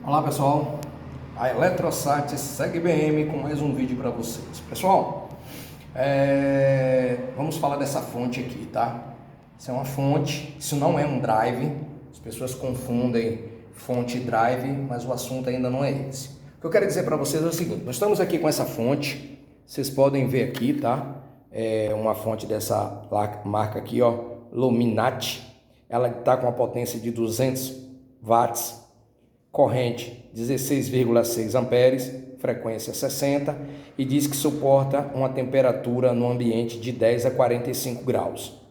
Olá pessoal, a Eletrosat segue BM com mais um vídeo para vocês. Pessoal, vamos falar dessa fonte aqui, tá? Isso é uma fonte, isso não é um drive. As pessoas confundem fonte e drive, mas o assunto ainda não é esse. O que eu quero dizer para vocês é o seguinte: nós estamos aqui com essa fonte, vocês podem ver aqui, tá? É uma fonte dessa marca aqui, ó, Luminati. Ela está com a potência de 200 watts. Corrente 16,6 amperes, frequência 60 e diz que suporta uma temperatura no ambiente de 10 a 45 graus,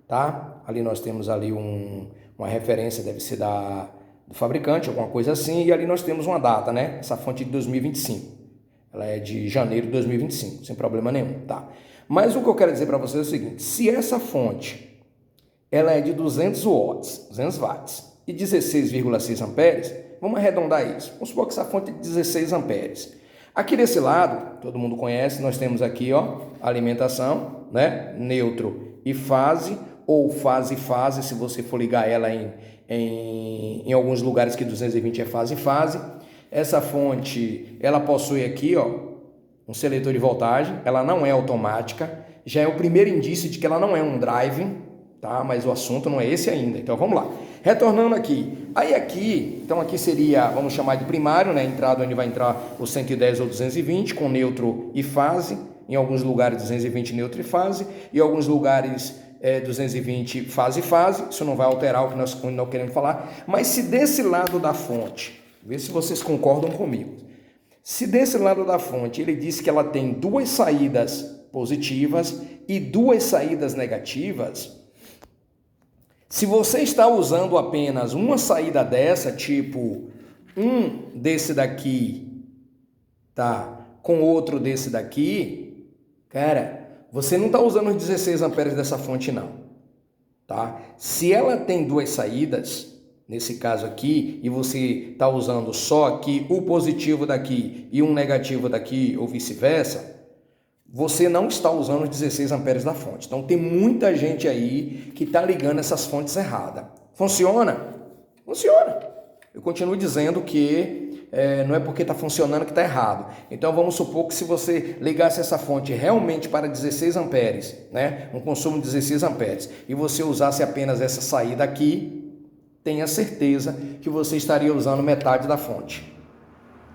tá? Ali nós temos ali uma referência, deve ser do fabricante, alguma coisa assim, e ali nós temos uma data, né? Essa fonte de 2025, ela é de janeiro de 2025, sem problema nenhum, tá? Mas o que eu quero dizer para vocês é o seguinte: se essa fonte ela é de 200 watts e 16,6 amperes, vamos arredondar isso. Vamos supor que essa fonte é de 16 amperes. Aqui desse lado, todo mundo conhece, nós temos aqui, ó, alimentação, né? Neutro e fase, ou fase, se você for ligar ela em alguns lugares que 220 é fase. Essa fonte, ela possui aqui, ó, um seletor de voltagem, ela não é automática, já é o primeiro indício de que ela não é um drive, tá? Mas o assunto não é esse ainda. Então vamos lá. Retornando aqui. Aí aqui, então aqui seria, vamos chamar de primário, né? Entrada onde vai entrar o 110 ou 220 com neutro e fase. Em alguns lugares 220 neutro e fase. E em alguns lugares 220 fase. Isso não vai alterar o que nós não queremos falar. Mas se desse lado da fonte, vê se vocês concordam comigo. Se desse lado da fonte ele diz que ela tem duas saídas positivas e duas saídas negativas, se você está usando apenas uma saída dessa, tipo um desse daqui, tá, com outro desse daqui, cara, você não está usando os 16 amperes dessa fonte não, tá? Se ela tem duas saídas, nesse caso aqui, e você está usando só aqui o positivo daqui e um negativo daqui, ou vice-versa, você não está usando os 16 amperes da fonte. Então tem muita gente aí que está ligando essas fontes erradas. Funciona? Funciona. Eu continuo dizendo que não é porque está funcionando que está errado. Então vamos supor que se você ligasse essa fonte realmente para 16 amperes, né, um consumo de 16 amperes, e você usasse apenas essa saída aqui, tenha certeza que você estaria usando metade da fonte,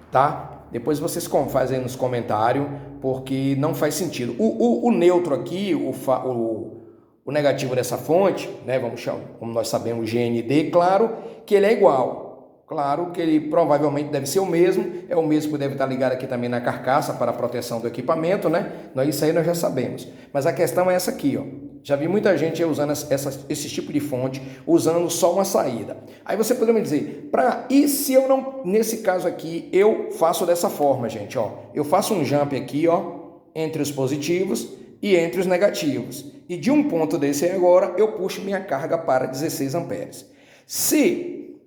tá? Depois vocês fazem aí nos comentários, porque não faz sentido. O neutro aqui, o negativo dessa fonte, né, vamos chamar, como nós sabemos, o GND, claro que ele é igual. Claro que ele provavelmente deve ser o mesmo, é o mesmo que deve estar ligado aqui também na carcaça para a proteção do equipamento, né? Isso aí nós já sabemos. Mas a questão é essa aqui, ó. Já vi muita gente usando esse tipo de fonte, usando só uma saída. Aí você poderia me dizer, e se eu não, nesse caso aqui, eu faço dessa forma, gente, ó. Eu faço um jump aqui, ó, entre os positivos e entre os negativos. E de um ponto desse aí agora, eu puxo minha carga para 16 amperes.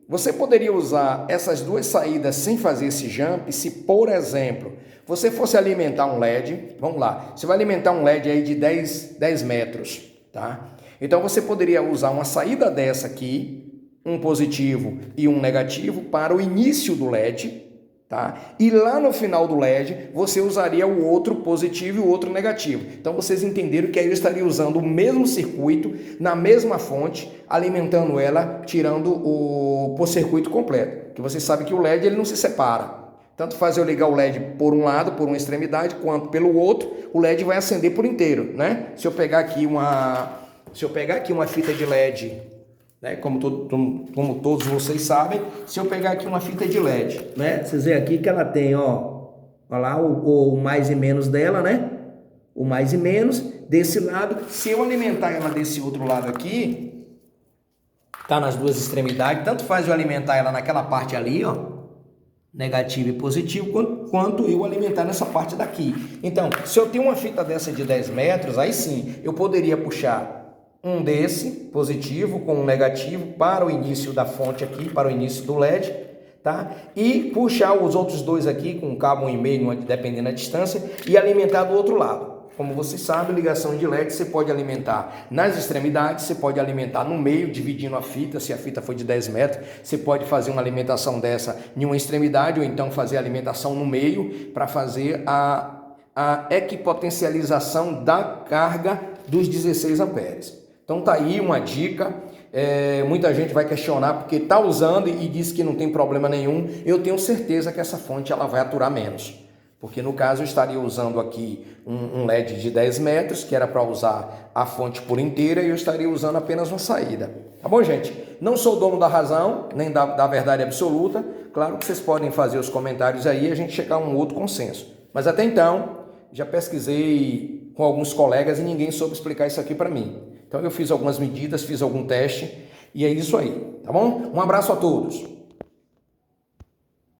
Você poderia usar essas duas saídas sem fazer esse jump, se, por exemplo, você fosse alimentar um LED, vamos lá, você vai alimentar um LED aí de 10 metros, tá? Então você poderia usar uma saída dessa aqui, um positivo e um negativo, para o início do LED, tá? E lá no final do LED, você usaria o outro positivo e o outro negativo. Então vocês entenderam que aí eu estaria usando o mesmo circuito, na mesma fonte, alimentando ela, tirando por circuito completo. Que vocês sabem que o LED ele não se separa. Tanto faz eu ligar o LED por um lado, por uma extremidade, quanto pelo outro, o LED vai acender por inteiro, né? Se eu pegar aqui uma fita de LED, né? Como todos vocês sabem, se eu pegar aqui uma fita de LED, né? Vocês veem aqui que ela tem, ó lá o mais e menos dela, né? O mais e menos desse lado. Se eu alimentar ela desse outro lado aqui, tá nas duas extremidades, tanto faz eu alimentar ela naquela parte ali, ó, negativo e positivo, quanto eu alimentar nessa parte daqui. Então, se eu tenho uma fita dessa de 10 metros, aí sim, eu poderia puxar um desse positivo com um negativo para o início da fonte aqui, para o início do LED, tá? E puxar os outros dois aqui com um cabo 1,5, dependendo da distância, e alimentar do outro lado. como você sabe, ligação de LED você pode alimentar nas extremidades, você pode alimentar no meio, dividindo a fita. Se a fita for de 10 metros, você pode fazer uma alimentação dessa em uma extremidade ou então fazer a alimentação no meio para fazer a equipotencialização da carga dos 16 amperes. Então tá aí uma dica. Muita gente vai questionar porque está usando e diz que não tem problema nenhum. Eu tenho certeza que essa fonte ela vai aturar menos. Porque no caso eu estaria usando aqui um LED de 10 metros, que era para usar a fonte por inteira, e eu estaria usando apenas uma saída. Tá bom, gente? Não sou dono da razão, nem da verdade absoluta. Claro que vocês podem fazer os comentários aí e a gente chegar a um outro consenso. Mas até então, já pesquisei com alguns colegas e ninguém soube explicar isso aqui para mim. Então eu fiz algumas medidas, fiz algum teste e é isso aí, tá bom? Um abraço a todos.